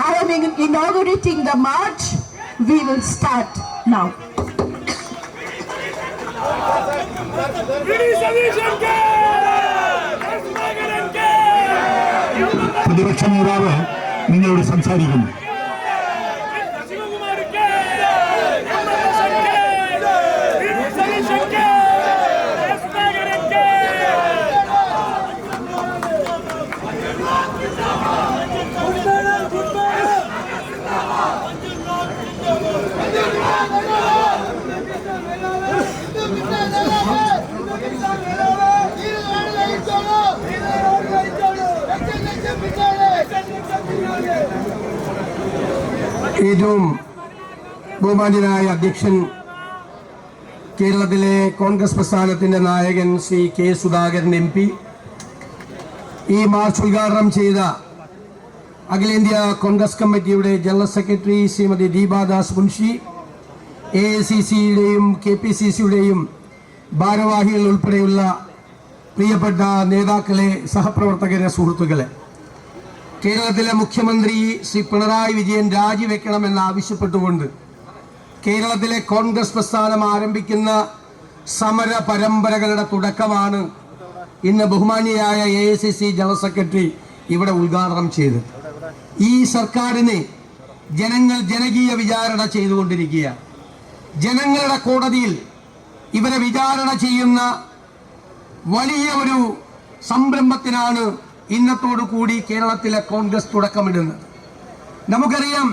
I am inaugurating the march. We will start now. പ്രതിപക്ഷ നേതാവ് നിങ്ങളോട് സംസാരിക്കുന്നു. ഏറ്റവും ബഹുമാന്യനായ അധ്യക്ഷൻ, കേരളത്തിലെ കോൺഗ്രസ് പ്രസ്ഥാനത്തിന്റെ നായകൻ ശ്രീ കെ സുധാകരൻ MP, ഈ മാർച്ച് ഉദ്ഘാടനം ചെയ്ത അഖിലേന്ത്യാ കോൺഗ്രസ് കമ്മിറ്റിയുടെ ജനറൽ സെക്രട്ടറി ശ്രീമതി ദീപാദാസ് മുൻഷി, AICCയുടെയും KPCCയുടെയും ഭാരവാഹികൾ ഉൾപ്പെടെയുള്ള പ്രിയപ്പെട്ട നേതാക്കളെ, സഹപ്രവർത്തകരെ, സുഹൃത്തുക്കളെ, കേരളത്തിലെ മുഖ്യമന്ത്രി ശ്രീ പിണറായി വിജയൻ രാജിവെക്കണമെന്ന് ആവശ്യപ്പെട്ടുകൊണ്ട് കേരളത്തിലെ കോൺഗ്രസ് പ്രസ്ഥാനം ആരംഭിക്കുന്ന സമര പരമ്പരകളുടെ തുടക്കമാണ് ഇന്ന് ബഹുമാന്യയായ AICC ജനറൽ സെക്രട്ടറി ഇവിടെ ഉദ്ഘാടനം ചെയ്തത്. ഈ സർക്കാരിനെ ജനങ്ങൾ ജനകീയ വിചാരണ ചെയ്തുകൊണ്ടിരിക്കുക. ജനങ്ങളുടെ കോടതിയിൽ ഇവരെ വിചാരണ ചെയ്യുന്ന വലിയ ഒരു സംരംഭത്തിനാണ് ഇന്നത്തോടു കൂടി കേരളത്തിലെ കോൺഗ്രസ് തുടക്കമിടുന്നത്. നമുക്കറിയാം,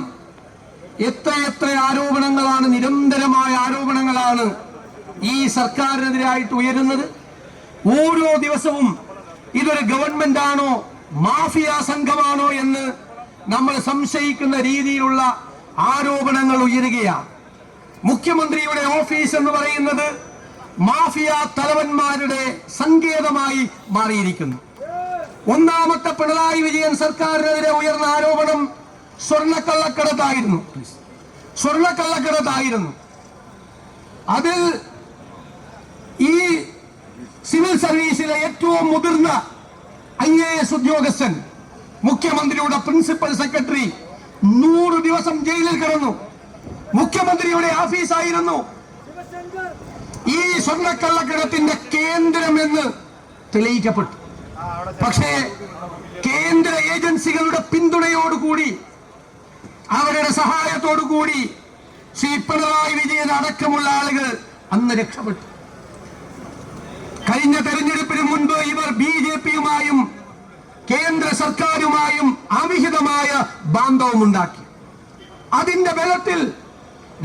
എത്ര ആരോപണങ്ങളാണ്, നിരന്തരമായ ആരോപണങ്ങളാണ് ഈ സർക്കാരിനെതിരായിട്ട് ഉയരുന്നത്. ഓരോ ദിവസവും ഇതൊരു ഗവൺമെന്റ് ആണോ മാഫിയ സംഘമാണോ എന്ന് നമ്മൾ സംശയിക്കുന്ന രീതിയിലുള്ള ആരോപണങ്ങൾ ഉയരുകയാണ്. മുഖ്യമന്ത്രിയുടെ ഓഫീസ് എന്ന് പറയുന്നത് മാഫിയ തലവന്മാരുടെ സങ്കേതമായി മാറിയിരിക്കുന്നു. ഒന്നാമത്തെ പിണറായി വിജയൻ സർക്കാരിനെതിരെ ഉയർന്ന ആരോപണം സ്വർണ്ണക്കള്ളക്കടത്തായിരുന്നു. അതിൽ ഈ സിവിൽ സർവീസിലെ ഏറ്റവും മുതിർന്ന IAS ഉദ്യോഗസ്ഥൻ, മുഖ്യമന്ത്രിയുടെ പ്രിൻസിപ്പൽ സെക്രട്ടറി 100 ദിവസം ജയിലിൽ കിടന്നു. മുഖ്യമന്ത്രിയുടെ ഓഫീസായിരുന്നു ഈ സ്വർണ്ണക്കള്ളക്കടത്തിന്റെ കേന്ദ്രമെന്ന് തെളിയിക്കപ്പെട്ടു. പക്ഷേ കേന്ദ്ര ഏജൻസികളുടെ പിന്തുണയോടുകൂടി, അവരുടെ സഹായത്തോടുകൂടി ശ്രീ പിണറായി വിജയൻ അടക്കമുള്ള ആളുകൾ അന്ന് രക്ഷപ്പെട്ടു. കഴിഞ്ഞ തെരഞ്ഞെടുപ്പിന് മുൻപ് ഇവർ BJPയുമായും കേന്ദ്ര സർക്കാരുമായും അവിഹിതമായ ബാന്ധവമുണ്ടാക്കി. അതിന്റെ ബലത്തിൽ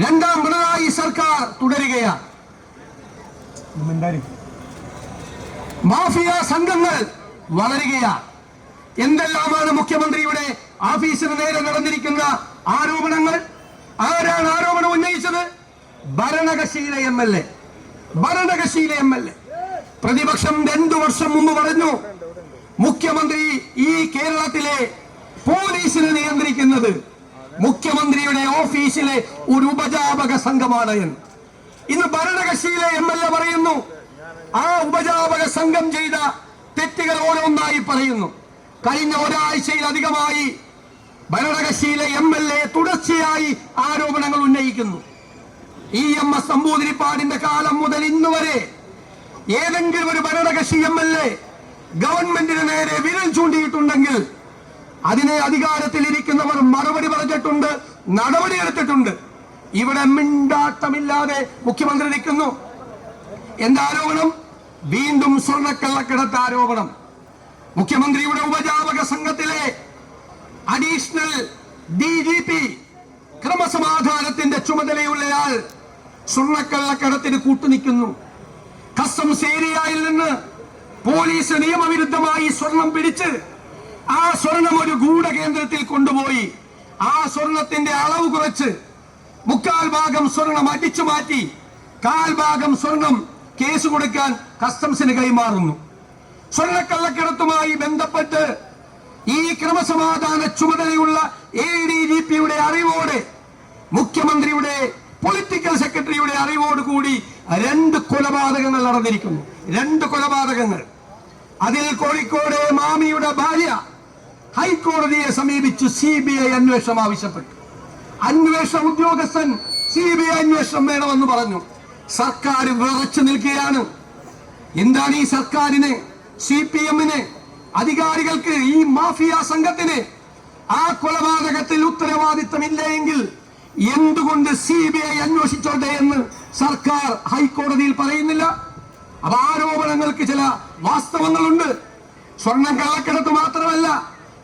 രണ്ടാം പിണറായി സർക്കാർ തുടരുകയാണ്. മാഫിയ സംഘങ്ങൾ വളരുകയാണ്. എന്തെല്ലാമാണ് മുഖ്യമന്ത്രിയുടെ ഓഫീസിന് നേരെ നടന്നിരിക്കുന്ന ആരോപണങ്ങൾ? ആരാണ് ആരോപണം ഉന്നയിച്ചത്? ഭരണകക്ഷിയിലെ MLA. പ്രതിപക്ഷം 2 വർഷം മുമ്പ് പറഞ്ഞു, മുഖ്യമന്ത്രി ഈ കേരളത്തിലെ പോലീസിനെ നിയന്ത്രിക്കുന്നത് മുഖ്യമന്ത്രിയുടെ ഓഫീസിലെ ഒരു ഉപജാപക സംഘമാണ് എന്ന്. ഇന്ന് ഭരണകക്ഷിയിലെ MLA പറയുന്നു, ആ ഉപജാപക സംഘം ചെയ്ത തെറ്റുകൾ ഓരോന്നായി പറയുന്നു. കഴിഞ്ഞ ഒരാഴ്ചയിലധികമായി ഭരണകക്ഷിയിലെ MLA തുടർച്ചയായി ആരോപണങ്ങൾ ഉന്നയിക്കുന്നു. EMS നമ്പൂതിരിപ്പാടിന്റെ കാലം മുതൽ ഇന്നുവരെ ഏതെങ്കിലും ഒരു ഭരണകക്ഷി MLA ഗവൺമെന്റിന് നേരെ വിരൽ ചൂണ്ടിയിട്ടുണ്ടെങ്കിൽ അതിനെ അധികാരത്തിലിരിക്കുന്നവർ മറുപടി പറഞ്ഞിട്ടുണ്ട്, നടപടിയെടുത്തിട്ടുണ്ട്. ഇവിടെ മിണ്ടാട്ടമില്ലാതെ മുഖ്യമന്ത്രി നിൽക്കുന്നു. എന്താരോപണം? വീണ്ടും സ്വർണ്ണക്കള്ളക്കടത്ത് ആരോപണം. മുഖ്യമന്ത്രിയുടെ ഉപജാപക സംഘത്തിലെ അഡീഷണൽ DGP, ക്രമസമാധാനത്തിന്റെ ചുമതലയുള്ളയാൾ സ്വർണ്ണക്കള്ളക്കടത്തിന് കൂട്ടുനിൽക്കുന്നു. കസ്റ്റംസ് ഏരിയയിൽ നിന്ന് പോലീസ് നിയമവിരുദ്ധമായി സ്വർണം പിടിച്ച് ആ സ്വർണം ഒരു ഗൂഢകേന്ദ്രത്തിൽ കൊണ്ടുപോയി ആ സ്വർണത്തിന്റെ അളവ് കുറച്ച് 3/4 ഭാഗം സ്വർണം അടിച്ചു മാറ്റി 1/4 ഭാഗം സ്വർണം കേസ് കൊടുക്കാൻ കസ്റ്റംസിന് കൈമാറുന്നു. സ്വർണ്ണക്കള്ളക്കടത്തുമായി ബന്ധപ്പെട്ട് ഈ ക്രമസമാധാന ചുമതലയുള്ള ADGPയുടെ അറിവോടെ മുഖ്യമന്ത്രിയുടെ പൊളിറ്റിക്കൽ സെക്രട്ടറിയുടെ അറിവോടുകൂടി 2 കൊലപാതകങ്ങൾ നടന്നിരിക്കുന്നു. 2 കൊലപാതകങ്ങൾ. അതിൽ കോഴിക്കോട് മാമിയുടെ ഭാര്യ ഹൈക്കോടതിയെ സമീപിച്ചു CBI അന്വേഷണം ആവശ്യപ്പെട്ടു. അന്വേഷണ ഉദ്യോഗസ്ഥൻ CBI അന്വേഷണം വേണമെന്ന് പറഞ്ഞു. സർക്കാർ വിറച്ചു നിൽക്കുകയാണ്. എന്താണ് ഈ സർക്കാരിന്, CPM-ന്, അധികാരികൾക്ക്, ഈ മാഫിയ സംഘത്തിന് ആ കൊലപാതകത്തിൽ ഉത്തരവാദിത്തമില്ല എങ്കിൽ എന്തുകൊണ്ട് CBI അന്വേഷിച്ചോട്ടെ എന്ന് സർക്കാർ ഹൈക്കോടതിയിൽ പറയുന്നില്ല? അപ്പൊ ആരോപണങ്ങൾക്ക് ചില വാസ്തവങ്ങളുണ്ട്. സ്വർണം കള്ളക്കടത്ത് മാത്രമല്ല,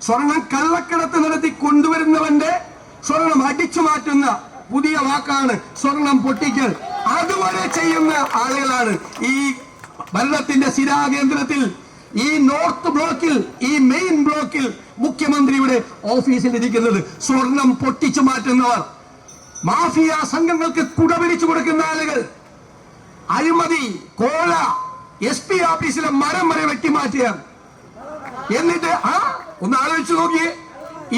സ്വർണം കള്ളക്കടത്ത് നടത്തി കൊണ്ടുവരുന്നവന്റെ സ്വർണം അടിച്ചു മാറ്റുന്ന പുതിയ വാക്കാണ് സ്വർണം പൊട്ടിക്കൽ. അതുവരെ ചെയ്യുന്ന ആളുകളാണ് ഈ ഭരണത്തിന്റെ സ്ഥിരാകേന്ദ്രത്തിൽ, ഈ നോർത്ത് ബ്ലോക്കിൽ, ഈ മെയിൻ ബ്ലോക്കിൽ മുഖ്യമന്ത്രിയുടെ ഓഫീസിൽ ഇരിക്കുന്നത്. സ്വർണം പൊട്ടിച്ചു മാറ്റുന്നവർ, മാഫിയ സംഘങ്ങൾക്ക് കുടപിടിച്ചു കൊടുക്കുന്ന ആളുകൾ, അഴിമതി, കോഴ, SP ഓഫീസിലെ മരം വരെ വെട്ടിമാറ്റിയാണ്. എന്നിട്ട് ഒന്ന് ആലോചിച്ചു നോക്കിയേ,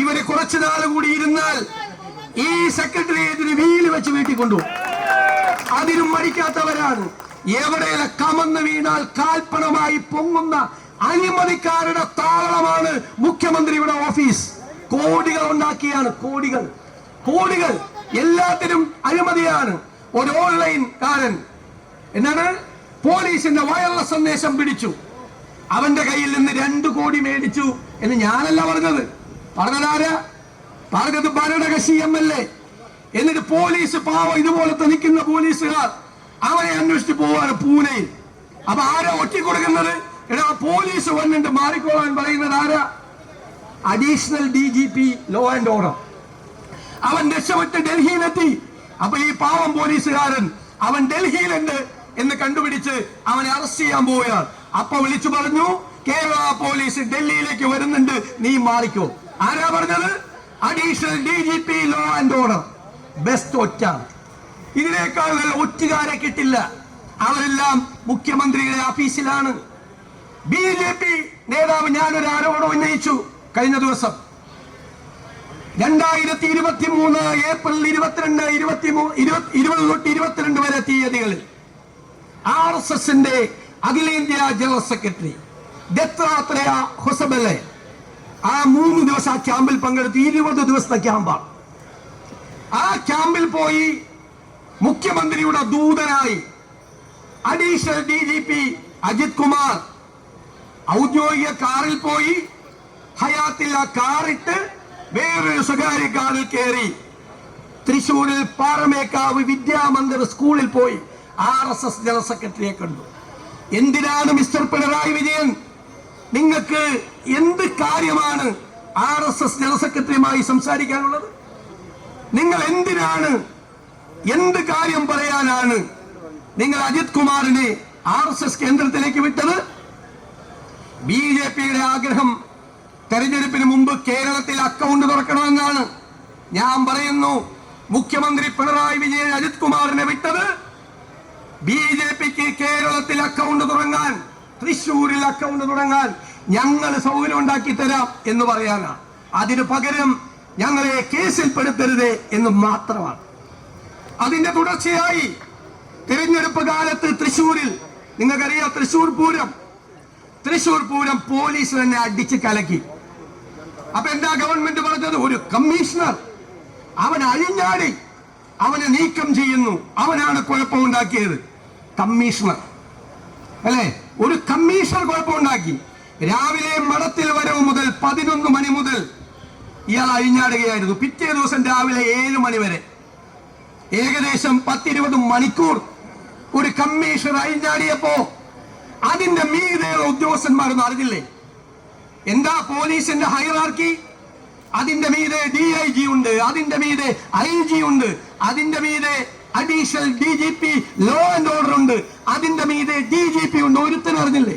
ഇവര് കുറച്ചു നാൾ കൂടി ഇരുന്നാൽ ഈ സെക്രട്ടേറിയറ്റിന് വീല് വെച്ച് വീട്ടിൽ കൊണ്ടുപോകും. അതിനും മടിക്കാത്തവരാണ്. എവിടെയുള്ള കമന്ന് വീണാൽ കാൽപ്പണമായി പൊങ്ങുന്ന അഴിമതിക്കാരുടെ താളമാണ് മുഖ്യമന്ത്രിയുടെ ഓഫീസ്. കോടികൾ ഉണ്ടാക്കിയാണ്, കോടികൾ കോടികൾ. എല്ലാത്തിനും അഴിമതിയാണ്. ഒരു ഓൺലൈൻ കാരൻ എന്താണ് പോലീസിന്റെ വയർലെസ് സന്ദേശം പിടിച്ചു, അവന്റെ കയ്യിൽ നിന്ന് 2 കോടി മേടിച്ചു എന്ന് ഞാനല്ല പറഞ്ഞതാരാ? പറഞ്ഞത് ഭരണകക്ഷി MLA. എന്നിട്ട് പോലീസ് പാവം ഇതുപോലത്തെ നിൽക്കുന്ന പോലീസുകാർ അവനെ അന്വേഷിച്ച് പോവാണ് പൂനെയിൽ. അപ്പൊ ആരാ ഒറ്റിക്കൊടുക്കുന്നത്? പോലീസ് വന്നിട്ട് മാറിക്കോളാൻ പറയുന്നത് ആരാ? Additional DGP law and order. അവൻ രക്ഷപ്പെട്ട് ഡൽഹിയിലെത്തി. അപ്പൊ ഈ പാവം പോലീസുകാരൻ അവൻ ഡൽഹിയിലുണ്ട് എന്ന് കണ്ടുപിടിച്ച് അവനെ അറസ്റ്റ് ചെയ്യാൻ പോവുകയാണ്. അപ്പൊ വിളിച്ചു പറഞ്ഞു, കേരള പോലീസ് ഡൽഹിയിലേക്ക് വരുന്നുണ്ട്, നീ മാറിക്കോ. ആരാ പറഞ്ഞത്? Additional DGP law and order. Best ഒറ്റ. ഇതിനേക്കാൾ നല്ല ഒറ്റുകാരെ കിട്ടില്ല. അവരെല്ലാം മുഖ്യമന്ത്രിയുടെ ഓഫീസിലാണ്. BJP നേതാവ് ഞാനൊരു ആരോപണം ഉന്നയിച്ചു കഴിഞ്ഞ ദിവസം. 2023 ഏപ്രിൽ 20 തൊട്ട് 22 വരെ തീയതികളിൽ RSSന്റെ അഖിലേന്ത്യാ ജനറൽ സെക്രട്ടറി ദത്താത്രേയ ഹൊസബലെ ആ 3 ദിവസം ആ ക്യാമ്പിൽ പങ്കെടുത്ത് 20 ദിവസത്തെ ക്യാമ്പാണ്. ആ ക്യാമ്പിൽ പോയി മുഖ്യമന്ത്രിയുടെ ദൂതനായി അഡീഷണൽ DGP അജിത് കുമാർ ഔദ്യോഗിക കാറിൽ പോയി, ഹയാത്തിൽ ആ കാറിട്ട് വേറൊരു സ്വകാര്യ കാറിൽ കയറി തൃശൂരിൽ പാറമേക്കാവ് വിദ്യാമന്ദിർ സ്കൂളിൽ പോയി RSS ജനറൽ സെക്രട്ടറിയെ കണ്ടു. എന്തിനാണ് മിസ്റ്റർ പിണറായി വിജയൻ, നിങ്ങൾക്ക് എന്ത് കാര്യമാണ് RSS ജനറൽ സെക്രട്ടറിയുമായി സംസാരിക്കാനുള്ളത്? നിങ്ങൾ എന്തിനാണ്, എന്ത് കാര്യം പറയാനാണ് നിങ്ങൾ അജിത് കുമാറിനെ RSS കേന്ദ്രത്തിലേക്ക് വിട്ടത്? BJPയുടെ ആഗ്രഹം തെരഞ്ഞെടുപ്പിന് മുമ്പ് കേരളത്തിൽ അക്കൗണ്ട് തുറക്കണമെന്നാണ്. ഞാൻ പറയുന്നു, മുഖ്യമന്ത്രി പിണറായി വിജയൻ അജിത് കുമാറിനെ വിട്ടത് BJPക്ക് കേരളത്തിൽ അക്കൗണ്ട് തുടങ്ങാൻ, തൃശ്ശൂരിൽ അക്കൗണ്ട് തുടങ്ങാൻ ഞങ്ങൾ സൗകര്യം ഉണ്ടാക്കി തരാം എന്ന് പറയാനാണ്. അതിനു പകരം ഞങ്ങളെ കേസിൽപ്പെടുത്തരുതേ എന്ന് മാത്രമാണ്. അതിന്റെ തുടർച്ചയായി തിരഞ്ഞെടുപ്പ് കാലത്ത് തൃശ്ശൂരിൽ നിങ്ങൾക്കറിയാം, തൃശ്ശൂർ പൂരം പോലീസ് തന്നെ അടിച്ച് കലക്കി. അപ്പൊ എന്താ ഗവൺമെന്റ് പറഞ്ഞത്? ഒരു കമ്മീഷണർ അവൻ അഴിഞ്ഞാടി, അവനെ നീക്കം ചെയ്യുന്നു, അവനാണ് കുഴപ്പമുണ്ടാക്കിയത്. കമ്മീഷണർ അല്ലെ, ഒരു കമ്മീഷണർ കുഴപ്പമുണ്ടാക്കി. രാവിലെ മഠത്തിൽ വരവ് മുതൽ 11 മണി മുതൽ ഇയാൾ അഴിഞ്ഞാടുകയായിരുന്നു. പിറ്റേ ദിവസം രാവിലെ 7 മണി വരെ ഏകദേശം 10-20 മണിക്കൂർ ഒരു കമ്മീഷണർ അഴിഞ്ഞാടിയപ്പോ അതിന്റെ മീതെയുള്ള ഉദ്യോഗസ്ഥന്മാരൊന്നും അറിഞ്ഞില്ലേ? എന്താ പോലീസിന്റെ ഹൈറാർക്കി? അതിന്റെ മീതെ DIG ഉണ്ട്, അതിന്റെ മീതെ IG ഉണ്ട്, അതിന്റെ മീതെ additional DGP law and order ഉണ്ട്, അതിന്റെ മീതെ DGP ഉണ്ട്. ഒരുത്തനും അറിഞ്ഞില്ലേ?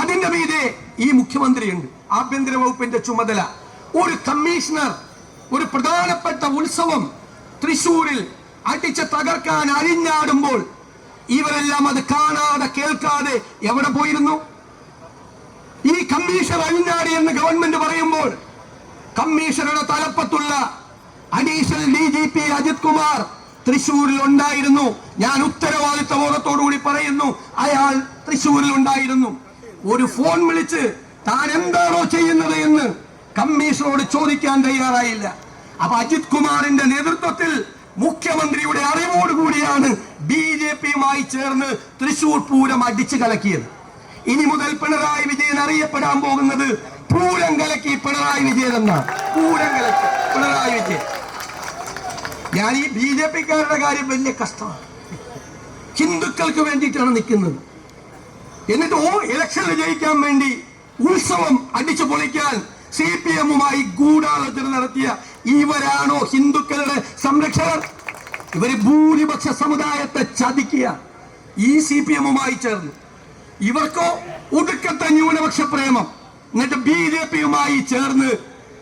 അതിന്റെ മീതെ ഈ മുഖ്യമന്ത്രിയുണ്ട്, ആഭ്യന്തര വകുപ്പിന്റെ ചുമതല. ഒരു കമ്മീഷണർ ഒരു പ്രധാനപ്പെട്ട ഉത്സവം തൃശ്ശൂരിൽ അടിച്ച് തകർക്കാൻ അഴിഞ്ഞാടുമ്പോൾ ഇവരെല്ലാം അത് കാണാതെ കേൾക്കാതെ എവിടെ പോയിരുന്നു? ഈ കമ്മീഷണർ അഴിഞ്ഞാടി എന്ന് ഗവൺമെന്റ് പറയുമ്പോൾ കമ്മീഷണറുടെ തലപ്പത്തുള്ള അഡീഷണൽ DGP അജിത് കുമാർ തൃശ്ശൂരിൽ ഉണ്ടായിരുന്നു. ഞാൻ ഉത്തരവാദിത്ത ബോധത്തോടുകൂടി പറയുന്നു, അയാൾ തൃശ്ശൂരിൽ ഉണ്ടായിരുന്നു. ഒരു ഫോൺ വിളിച്ച് താൻ എന്താണോ ചെയ്യുന്നത് എന്ന് കമ്മീഷനോട് ചോദിക്കാൻ തയ്യാറായില്ല. അപ്പൊ അജിത് കുമാറിന്റെ നേതൃത്വത്തിൽ മുഖ്യമന്ത്രിയുടെ അറിവോടുകൂടിയാണ് BJPയുമായി ചേർന്ന് തൃശൂർ പൂരം അടിച്ചു കലക്കിയത്. ഇനി മുതൽ പിണറായി വിജയൻ അറിയപ്പെടാൻ പോകുന്നത് പൂരം കലക്കി പിണറായി വിജയൻ എന്നാണ്. പൂരം കലക്കി പിണറായി വിജയൻ. ഞാൻ ഈ BJPക്കാരുടെ കാര്യം വലിയ കഷ്ടമാണ്. ഹിന്ദുക്കൾക്ക് വേണ്ടിയിട്ടാണ് നിൽക്കുന്നത്. എന്നിട്ട് ഇലക്ഷനിൽ ജയിക്കാൻ വേണ്ടി ഉത്സവം അടിച്ചു പൊളിക്കാൻ CPMുമായി ഗൂഢാലോചന നടത്തിയ ഇവരാണോ ഹിന്ദുക്കളുടെ സംരക്ഷകർ? ഇവര് ഭൂരിപക്ഷ സമുദായത്തെ ചതിക്കുക ഈ CPMുമായി ചേർന്ന്. ഇവർക്കോ ഒടുക്കത്തെ ന്യൂനപക്ഷ പ്രേമം. എന്നിട്ട് BJPയുമായി ചേർന്ന്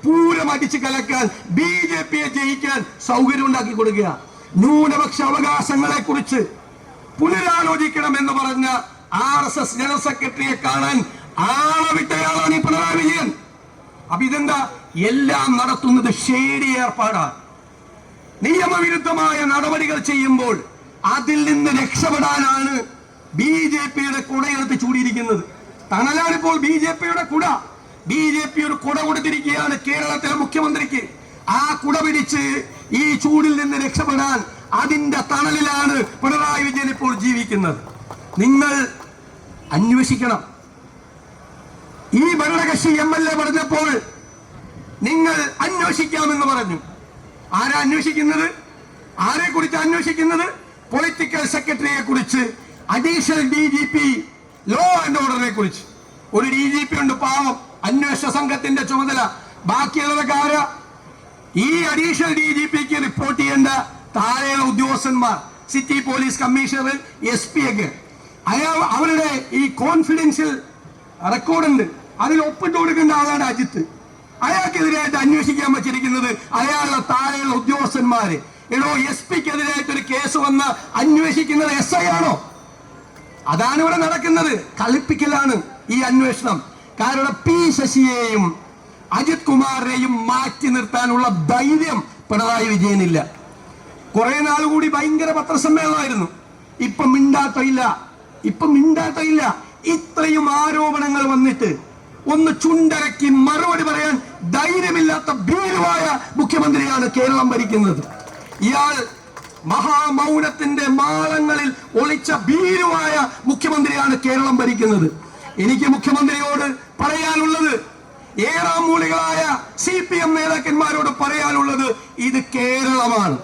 പൂരം അടിച്ചു കലക്കാൻ, BJPയെ ജയിക്കാൻ സൗകര്യം ഉണ്ടാക്കി കൊടുക്കുക. ന്യൂനപക്ഷ അവകാശങ്ങളെ കുറിച്ച് പുനരാലോചിക്കണം എന്ന് പറഞ്ഞ RSS ജനറൽ സെക്രട്ടറിയെ കാണാൻ ആളവിട്ടയാളാണ് ഈ പിണറായി വിജയൻ. അപ്പൊ ഇതെന്താ? എല്ലാം നടത്തുന്നത് ഷേഡി ഏർപ്പാടാണ്. നിയമവിരുദ്ധമായ നടപടികൾ ചെയ്യുമ്പോൾ അതിൽ നിന്ന് രക്ഷപ്പെടാനാണ് BJPയുടെ കുടയെടുത്ത് ചൂടിയിരിക്കുന്നത്. തണലാണിപ്പോൾ BJPയുടെ കുട. BJP ഒരു കുട കൊടുത്തിരിക്കുകയാണ് കേരളത്തിലെ മുഖ്യമന്ത്രിക്ക്. ആ കുട പിടിച്ച് ഈ ചൂടിൽ നിന്ന് രക്ഷപ്പെടാൻ അതിന്റെ തണലിലാണ് പിണറായി വിജയൻ ഇപ്പോൾ ജീവിക്കുന്നത്. നിങ്ങൾ അന്വേഷിക്കണം. ഈ ഭരണകക്ഷി MLA പറഞ്ഞപ്പോൾ നിങ്ങൾ അന്വേഷിക്കാമെന്ന് പറഞ്ഞു. ആരാ അന്വേഷിക്കുന്നത്? ആരെ കുറിച്ച് അന്വേഷിക്കുന്നത്? പൊളിറ്റിക്കൽ സെക്രട്ടറിയെ കുറിച്ച്, അഡീഷണൽ DGP ലോ ആൻഡ് ഓർഡറിനെ കുറിച്ച്. ഒരു DGP ഉണ്ട്, പാവം, അന്വേഷണ സംഘത്തിന്റെ ചുമതല. ബാക്കിയുള്ളതൊക്കെ ആരാ? ഈ അഡീഷണൽ DGPക്ക് റിപ്പോർട്ട് ചെയ്യേണ്ട താഴെയുള്ള ഉദ്യോഗസ്ഥന്മാർ, സിറ്റി പോലീസ് കമ്മീഷണർ, SP ഒക്കെ. അവരുടെ ഈ കോൺഫിഡൻഷ്യൽ റെക്കോർഡുണ്ട്, അതിൽ ഒപ്പിട്ട് കൊടുക്കേണ്ട ആളാണ് അജിത്ത്. അയാൾക്കെതിരായിട്ട് അന്വേഷിക്കാൻ വച്ചിരിക്കുന്നത് അയാളുടെ താഴെയുള്ള ഉദ്യോഗസ്ഥന്മാര്. SP-ക്കെതിരായിട്ട് ഒരു കേസ് വന്ന് അന്വേഷിക്കുന്നത് SI ആണോ? അതാണ് ഇവിടെ നടക്കുന്നത്. കളിപ്പിക്കലാണ് ഈ അന്വേഷണം. കാരണം P ശശിയെയും അജിത് കുമാറിനെയും മാറ്റി നിർത്താനുള്ള ധൈര്യം പിണറായി വിജയനില്ല. കുറെ നാൾ കൂടി ഭയങ്കര പത്രസമ്മേളനമായിരുന്നു. ഇപ്പൊ മിണ്ടാട്ടയില്ല. ഇത്രയും ആരോപണങ്ങൾ വന്നിട്ട് ഒന്ന് ചുണ്ടരക്കി മറുപടി പറയാൻ ധൈര്യമില്ലാത്ത ഭീരുവായ മുഖ്യമന്ത്രിയാണ് കേരളം ഭരിക്കുന്നത്. ഇയാൾ മഹാമൗനത്തിന്റെ മാളങ്ങളിൽ ഒളിച്ച ഭീരുവായ മുഖ്യമന്ത്രിയാണ് കേരളം ഭരിക്കുന്നത്. എനിക്ക് മുഖ്യമന്ത്രിയോട് പറയാനുള്ളത്, ഏഴാം മൂലികളായ CPM നേതാക്കന്മാരോട് പറയാനുള്ളത്, ഇത് കേരളമാണ്.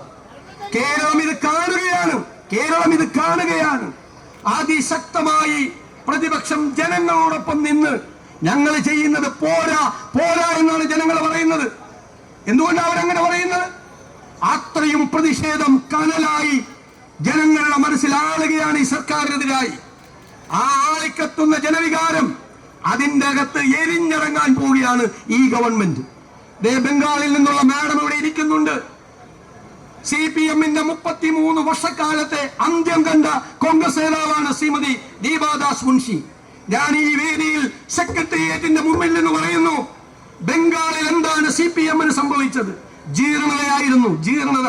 കേരളം ഇത് കാണുകയാണ്. അതിശക്തമായി പ്രതിപക്ഷം ജനങ്ങളോടൊപ്പം നിന്ന് ഞങ്ങൾ ചെയ്യുന്നത് പോരാ എന്നാണ് ജനങ്ങൾ പറയുന്നത്. എന്തുകൊണ്ടാണ് അവരങ്ങനെ പറയുന്നത്? അത്രയും പ്രതിഷേധം കനലായി ജനങ്ങളുടെ മനസ്സിൽ ആളുകയാണ് ഈ സർക്കാരിനെതിരായി. ആ ആളിക്കത്തുന്ന ജനവികാരം അതിന്റെ അകത്ത് എരിഞ്ഞിറങ്ങാൻ പോവുകയാണ് ഈ ഗവൺമെന്റ്. ബംഗാളിൽ നിന്നുള്ള മാഡം ഇവിടെ ഇരിക്കുന്നുണ്ട്. CPMന്റെ 33 വർഷക്കാലത്തെ അന്ത്യം കണ്ട കോൺഗ്രസ് നേതാവാണ് ശ്രീമതി ദീപാദാസ് മുൻഷി. ഞാൻ ഈ വേദിയിൽ സെക്രട്ടേറിയറ്റിന്റെ മുമ്പിൽ നിന്ന് പറയുന്നു, ബംഗാളിൽ എന്താണ് CPMന് സംഭവിച്ചത്? ജീർണത.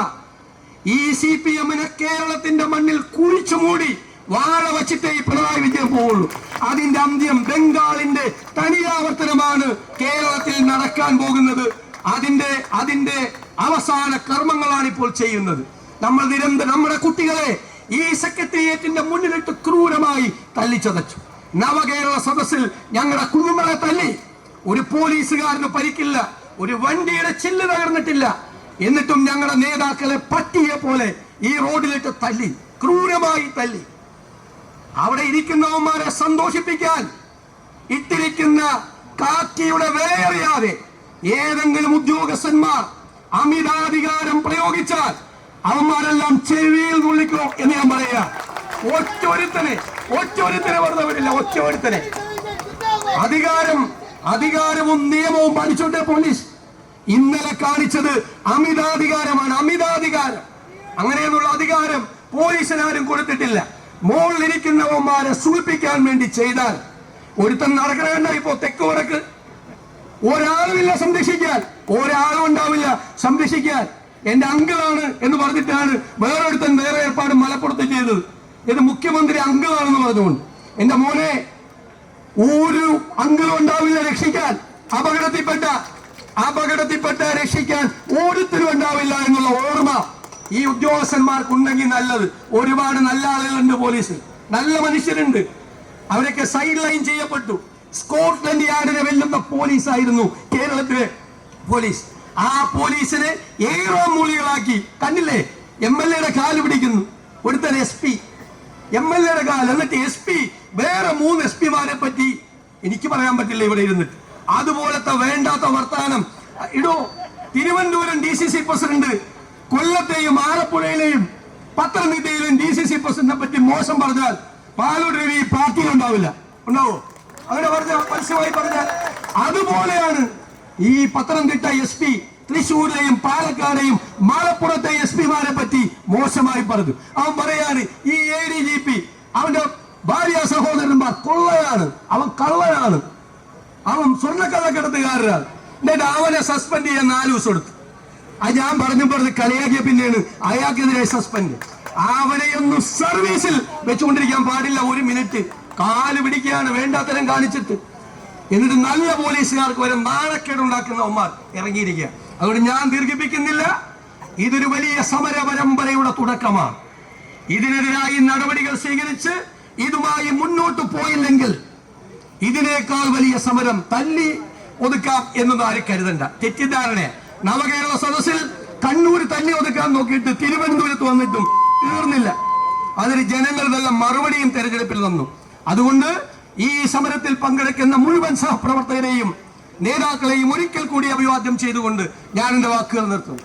ഈ CPMനെ കേരളത്തിന്റെ മണ്ണിൽ കുഴിച്ചു മൂടി വാഴ വച്ചിട്ടേ ഈ പിണറായി വിജയൻ പോവുള്ളൂ. അതിന്റെ അന്ത്യം ബംഗാളിന്റെ തനിയാവർത്തനമാണ് കേരളത്തിൽ നടക്കാൻ പോകുന്നത്. അതിന്റെ അവസാന കർമ്മങ്ങളാണ് ഇപ്പോൾ ചെയ്യുന്നത്. നമ്മൾ നിരന്തരം നമ്മുടെ കുട്ടികളെ ഈ സെക്രട്ടേറിയറ്റിന്റെ മുന്നിലിട്ട് ക്രൂരമായി തല്ലിച്ചതച്ചു. നവകേരള സദസ്സിൽ ഞങ്ങളുടെ കുഞ്ഞുങ്ങളെ തല്ലി. ഒരു പോലീസുകാരന് പരിക്കില്ല, ഒരു വണ്ടിയുടെ ചില്ല് തകർന്നിട്ടില്ല. എന്നിട്ടും ഞങ്ങളുടെ നേതാക്കളെ പട്ടിയെ പോലെ ഈ റോഡിലിട്ട് തല്ലി, ക്രൂരമായി തല്ലി. അവിടെ ഇരിക്കുന്നവന്മാരെ സന്തോഷിപ്പിക്കാൻ ഇട്ടിരിക്കുന്ന കാക്കിയുടെ വിലയറിയാതെ ഏതെങ്കിലും ഉദ്യോഗസ്ഥന്മാർ അമിതാധികാരം പ്രയോഗിച്ചാൽ അവന്മാരെല്ലാം ചെവിയിൽ നുള്ളിക്കോ എന്ന് ഞാൻ പറയാ. ഒറ്റൊരുത്തനെ വെറുതെ വരില്ല. ഒറ്റൊരുത്തനെ. അധികാരവും നിയമവും പഠിച്ചോട്ടെ പോലീസ്. ഇന്നലെ കാണിച്ചത് അമിതാധികാരമാണ്. അങ്ങനെയുള്ള അധികാരം പോലീസിനാരും കൊടുത്തിട്ടില്ല. മോളിലിരിക്കുന്നവന്മാരെ സൂചിപ്പിക്കാൻ വേണ്ടി ചെയ്താൽ ഒരുത്തൻ നടക്കണ ഇപ്പോ തെക്ക് വടക്ക് ഒരാളുമില്ല സംരക്ഷിക്കാൻ, ഒരാളും ഉണ്ടാവില്ല സംരക്ഷിക്കാൻ. എന്റെ അങ്കിളാണ് എന്ന് പറഞ്ഞിട്ടാണ് വേറൊരുത്തൻ വേറെ ഏർപ്പാട് മലപ്പുറത്ത് ചെയ്തത്. ഇത് മുഖ്യമന്ത്രി അങ്കിളാണെന്ന് പറഞ്ഞുകൊണ്ട്. എന്റെ മോനെ, ഒരു അങ്കിളും ഉണ്ടാവില്ല രക്ഷിക്കാൻ. അപകടത്തിൽപ്പെട്ട രക്ഷിക്കാൻ ഒരുത്തരും ഉണ്ടാവില്ല എന്നുള്ള ഓർമ്മ ഈ ഉദ്യോഗസ്ഥന്മാർക്കുണ്ടെങ്കിൽ നല്ലത്. ഒരുപാട് നല്ല ആളുകളുണ്ട് പോലീസിൽ, നല്ല മനുഷ്യരുണ്ട്. അവരൊക്കെ സൈഡ് ലൈൻ ചെയ്യപ്പെട്ടു. സ്കോട്ട്ലൻഡ് യാർഡിനെ വെല്ലുന്ന പോലീസായിരുന്നു കേരളത്തിലെ പോലീസ്. ആ പോലീസിനെ ഏറെ മൂലികളാക്കി. കണ്ടില്ലേ, MLA കാല് പിടിക്കുന്നു ഒരുത്തൻ, SP MLA കാല്. എന്നിട്ട് SP വേറെ 3 SP-മാരെ പറ്റി എനിക്ക് പറയാൻ പറ്റില്ല ഇവിടെ ഇരുന്നിട്ട്. അതുപോലത്തെ വേണ്ടാത്ത വർത്താനം ഇടോ. തിരുവനന്തപുരം DCC പ്രസിഡന്റ് കൊല്ലത്തെയും ആലപ്പുഴയിലെയും പത്തനംതിട്ടയിലെയും DCC പ്രസിഡന്റിനെ പറ്റി മോശം പറഞ്ഞാൽ പാലോട് രവി പാർട്ടിയിൽ ഉണ്ടാവില്ല. ഉണ്ടാവോ? അങ്ങനെ പറഞ്ഞാൽ പരസ്യമായി പറഞ്ഞാൽ അതുപോലെയാണ് ഈ പത്തനംതിട്ട SP തൃശ്ശൂരിലെയും പാലക്കാടെയും മലപ്പുറത്തെ SP-മാരെ പറ്റി മോശമായി പറഞ്ഞു. അവൻ പറയാണ് ഈ ADGP അവന്റെ ഭാര്യ സഹോദരന്മാർ കൊള്ളയാണ്, അവൻ കള്ളനാണ്, അവൻ സ്വർണ്ണക്കള്ളക്കടത്തുകാരനാണ്. എന്നിട്ട് അവനെ സസ്പെൻഡ് ചെയ്യാൻ 4 ദിവസം എടുത്തു. അത് ഞാൻ പറഞ്ഞു കളിയാക്കിയ പിന്നെയാണ് അയാൾക്കെതിരെ സസ്പെൻഡ്. അവനെയൊന്നും സർവീസിൽ വെച്ചുകൊണ്ടിരിക്കാൻ പാടില്ല. 1 മിനിറ്റ് കാല് പിടിക്കുകയാണ് വേണ്ടാത്തരം കാണിച്ചിട്ട്. എന്നിട്ട് നല്ല പോലീസുകാർക്ക് വരെ നാണക്കേടുണ്ടാക്കുന്ന ഒമാർ ഇറങ്ങിയിരിക്കുക. അതുകൊണ്ട് ഞാൻ ദീർഘിപ്പിക്കുന്നില്ല. ഇതൊരു വലിയ സമര പരമ്പരയുടെ തുടക്കമാണ്. ഇതിനെതിരായി നടപടികൾ സ്വീകരിച്ച് ഇതുമായി മുന്നോട്ട് പോയില്ലെങ്കിൽ ഇതിനേക്കാൾ വലിയ സമരം തല്ലി ഒതുക്കാം എന്നത് ആരും കരുതണ്ട. തെറ്റിദ്ധാരണ. നവകേരള സദസ്സിൽ കണ്ണൂർ തല്ലി ഒതുക്കാൻ നോക്കിയിട്ട് തിരുവനന്തപുരത്ത് വന്നിട്ടും തീർന്നില്ല. അതിന് ജനങ്ങൾ നല്ല മറുപടിയും തെരഞ്ഞെടുപ്പിൽ തന്നു. അതുകൊണ്ട് ഈ സമരത്തിൽ പങ്കെടുക്കുന്ന മുഴുവൻ സഹപ്രവർത്തകരെയും നേതാക്കളെയും ഒരിക്കൽ കൂടി അഭിവാദ്യം ചെയ്തുകൊണ്ട് ഞാൻ എന്റെ വാക്കുകൾ നിർത്തുന്നു.